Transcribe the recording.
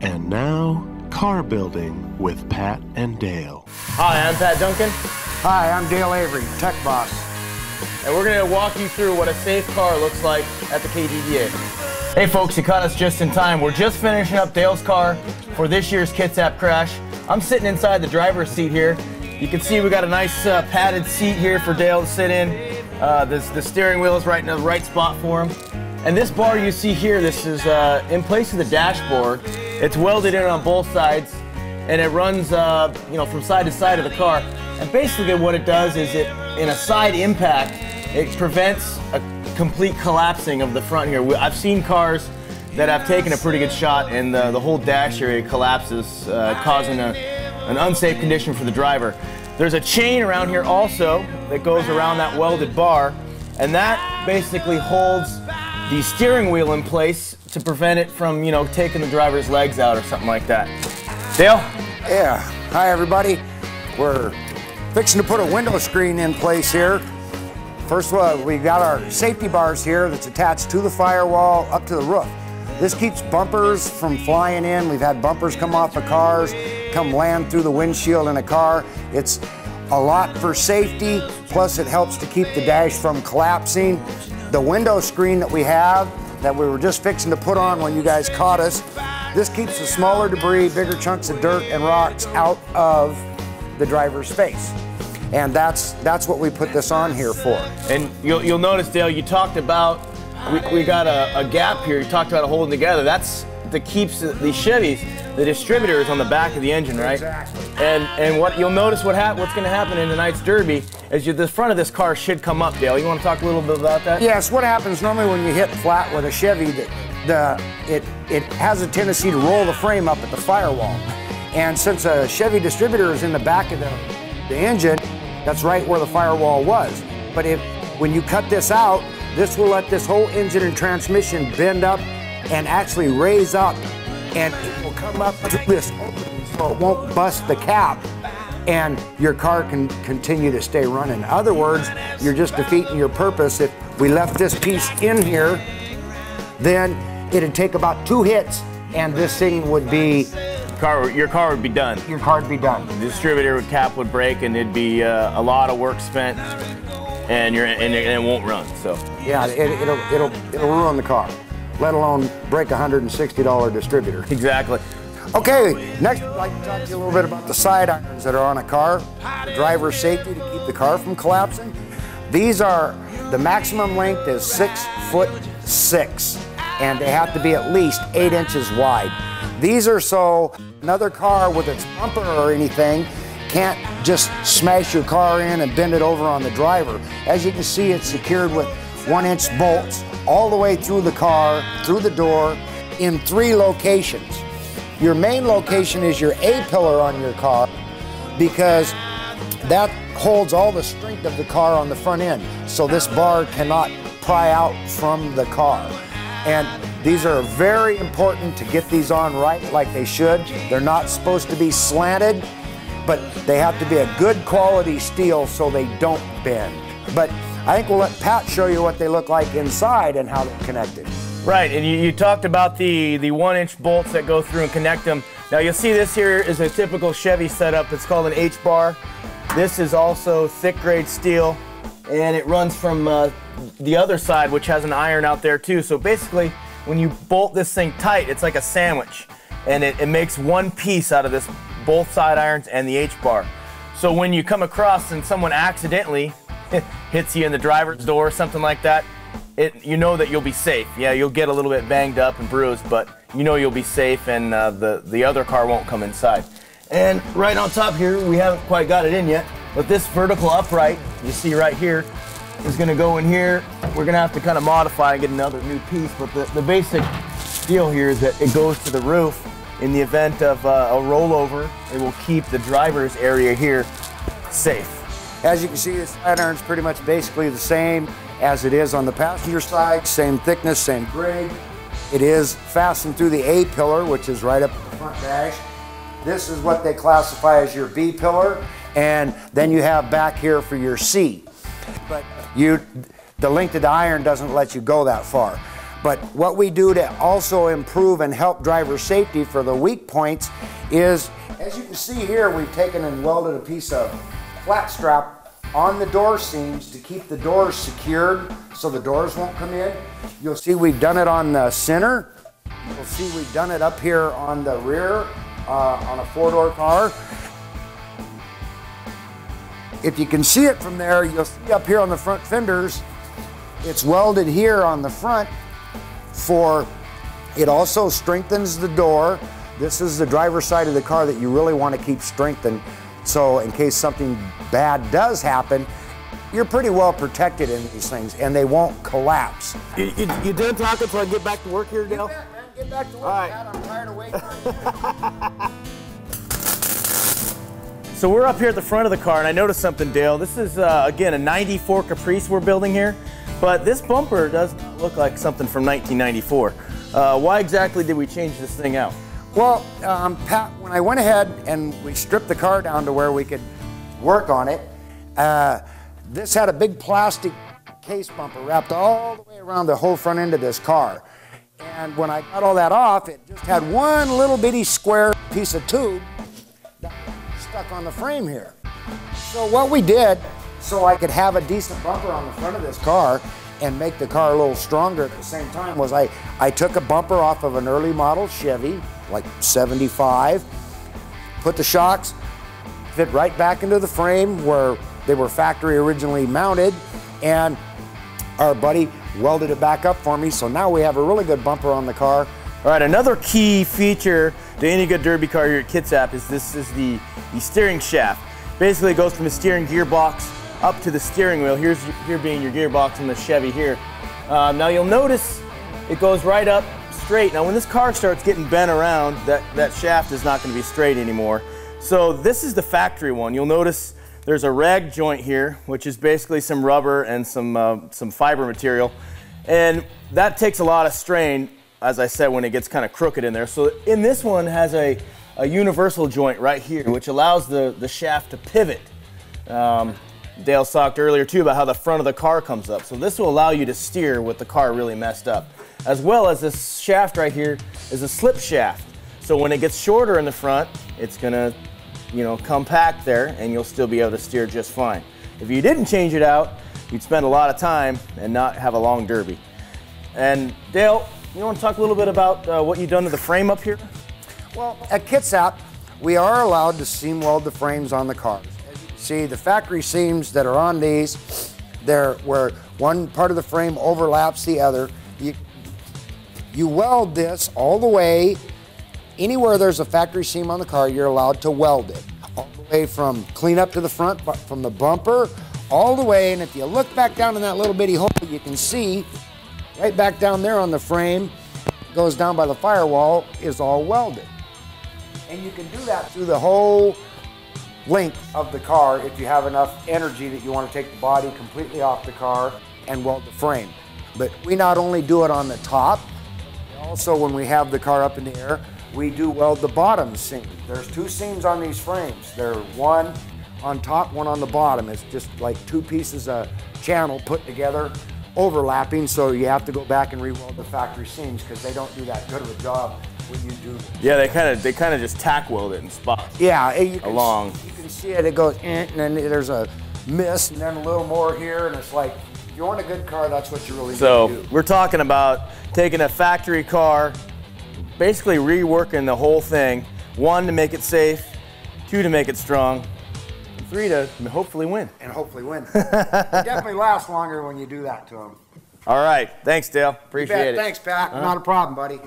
And now, car building with Pat and Dale. Hi, I'm Pat Duncan. Hi, I'm Dale Avery, Tech Boss. And we're going to walk you through what a safe car looks like at the KDDA. Hey folks, you caught us just in time. We're just finishing up Dale's car for this year's Kitsap Crash. I'm sitting inside the driver's seat here. You can see we got a nice padded seat here for Dale to sit in. The steering wheel is right in the right spot for him. And this bar you see here, this is in place of the dashboard. It's welded in on both sides, and it runs from side to side of the car. And basically what it does is in a side impact, it prevents a complete collapsing of the front here. I've seen cars that have taken a pretty good shot and the whole dash area collapses, causing an unsafe condition for the driver. There's a chain around here also that goes around that welded bar, and that basically holds the steering wheel in place to prevent it from, taking the driver's legs out or something like that. Dale? Yeah, hi everybody. We're fixing to put a window screen in place here. First of all, we got our safety bars here that's attached to the firewall up to the roof. This keeps bumpers from flying in. We've had bumpers come off of cars, come land through the windshield in a car. It's a lot for safety, plus it helps to keep the dash from collapsing. The window screen that we have, that we were just fixing to put on when you guys caught us, this keeps the smaller debris, bigger chunks of dirt and rocks out of the driver's face. And that's what we put this on here for. And you'll notice, Dale, you talked about, we got a gap here, you talked about it holding together. That's that keeps the Chevys, the distributor is on the back of the engine, right? Exactly. And what you'll notice what's going to happen in tonight's Derby is the front of this car should come up, Dale. You want to talk a little bit about that? Yes, what happens normally when you hit flat with a Chevy, it has a tendency to roll the frame up at the firewall. And since a Chevy distributor is in the back of the engine, that's right where the firewall was. But when you cut this out, this will let this whole engine and transmission bend up and actually raise up, and it will come up to this opening so it won't bust the cap, and your car can continue to stay running. In other words, you're just defeating your purpose. If we left this piece in here, then it'd take about 2 hits and this thing would be... Your car would be done. Your car would be done. The distributor cap would break and it'd be a lot of work spent, and it won't run, so. Yeah, it'll ruin the car, let alone break a $160 distributor. Exactly. Okay, next I'd like to talk to you a little bit about the side irons that are on a car, the driver's safety to keep the car from collapsing. These are, the maximum length is 6'6", and they have to be at least 8 inches wide. These are so another car with its bumper or anything can't just smash your car in and bend it over on the driver. As you can see, it's secured with 1-inch bolts all the way through the car, through the door, in 3 locations. Your main location is your A-pillar on your car, because that holds all the strength of the car on the front end, so this bar cannot pry out from the car. And these are very important to get these on right like they should. They're not supposed to be slanted, but they have to be a good quality steel so they don't bend. But I think we'll let Pat show you what they look like inside and how they're connected. Right, and you talked about the 1-inch bolts that go through and connect them. Now you'll see this here is a typical Chevy setup. It's called an H-bar. This is also thick grade steel, and it runs from the other side, which has an iron out there too. So basically, when you bolt this thing tight, it's like a sandwich, and it makes one piece out of this, both side irons and the H-bar. So when you come across and someone accidentally hits you in the driver's door or something like that, you know that you'll be safe. Yeah, you'll get a little bit banged up and bruised, but you know you'll be safe, and the other car won't come inside. And right on top here, we haven't quite got it in yet, but this vertical upright, you see right here, is going to go in here. We're going to have to kind of modify and get another new piece, but the basic deal here is that it goes to the roof. In the event of a rollover, it will keep the driver's area here safe. As you can see, this side iron's pretty much basically the same as it is on the passenger side, same thickness, same grade. It is fastened through the A pillar, which is right up the front dash. This is what they classify as your B pillar, and then you have back here for your C. But the length of the iron doesn't let you go that far. But what we do to also improve and help driver safety for the weak points is, as you can see here, we've taken and welded a piece of flat strap on the door seams to keep the doors secured so the doors won't come in. You'll see we've done it on the center. You'll see we've done it up here on the rear on a 4-door car. If you can see it from there, you'll see up here on the front fenders, it's welded here on the front for, it also strengthens the door. This is the driver's side of the car that you really want to keep strengthened. So in case something bad does happen, you're pretty well protected in these things and they won't collapse. You done talking so I can get back to work here, Dale? Man, get back to work, All right. Pat. I'm tired of waiting. So we're up here at the front of the car and I noticed something, Dale. This is, again, a 94 Caprice we're building here, but this bumper does not look like something from 1994. Why exactly did we change this thing out? Well, Pat, when I went ahead and we stripped the car down to where we could work on it, this had a big plastic case bumper wrapped all the way around the whole front end of this car. And when I got all that off, it just had one little bitty square piece of tube that was stuck on the frame here. So what we did, so I could have a decent bumper on the front of this car and make the car a little stronger at the same time, was I took a bumper off of an early model Chevy, like 75, put the shocks, fit right back into the frame where they were factory originally mounted, and our buddy welded it back up for me, so now we have a really good bumper on the car. All right, another key feature to any good derby car here at Kitsap is this is the steering shaft. Basically it goes from the steering gearbox up to the steering wheel. Here being your gearbox in the Chevy here. Now you'll notice it goes right up straight. Now when this car starts getting bent around, that shaft is not going to be straight anymore. So this is the factory one. You'll notice there's a rag joint here, which is basically some rubber and some fiber material. And that takes a lot of strain, as I said, when it gets kind of crooked in there. So in this one has a universal joint right here, which allows the shaft to pivot. Dale talked earlier too about how the front of the car comes up. So this will allow you to steer with the car really messed up. As well as this shaft right here is a slip shaft. So when it gets shorter in the front, it's gonna, compact there and you'll still be able to steer just fine. If you didn't change it out, you'd spend a lot of time and not have a long derby. And Dale, you want to talk a little bit about what you've done to the frame up here? Well, at Kitsap, we are allowed to seam weld the frames on the cars. As you can see, the factory seams that are on these, they're where one part of the frame overlaps the other. You weld this all the way. Anywhere there's a factory seam on the car, you're allowed to weld it. All the way from clean up to the front, from the bumper, all the way. And if you look back down in that little bitty hole, you can see right back down there on the frame, goes down by the firewall, is all welded. And you can do that through the whole length of the car if you have enough energy that you want to take the body completely off the car and weld the frame. But we not only do it on the top, also when we have the car up in the air, we do weld the bottom seam. There's two seams on these frames. They're one on top, one on the bottom. It's just like two pieces of channel put together, overlapping, so you have to go back and re-weld the factory seams because they don't do that good of a job when you do. Yeah, they kind of just tack weld it in spots. Yeah, you can see it. It goes, and then there's a miss, and then a little more here, and it's like, if you want a good car, that's what you really need to do. So we're talking about taking a factory car, basically reworking the whole thing. 1, to make it safe, 2, to make it strong, and 3, to hopefully win. And hopefully win. It definitely lasts longer when you do that to them. All right, thanks Dale, appreciate it. Thanks Pat, not a problem buddy.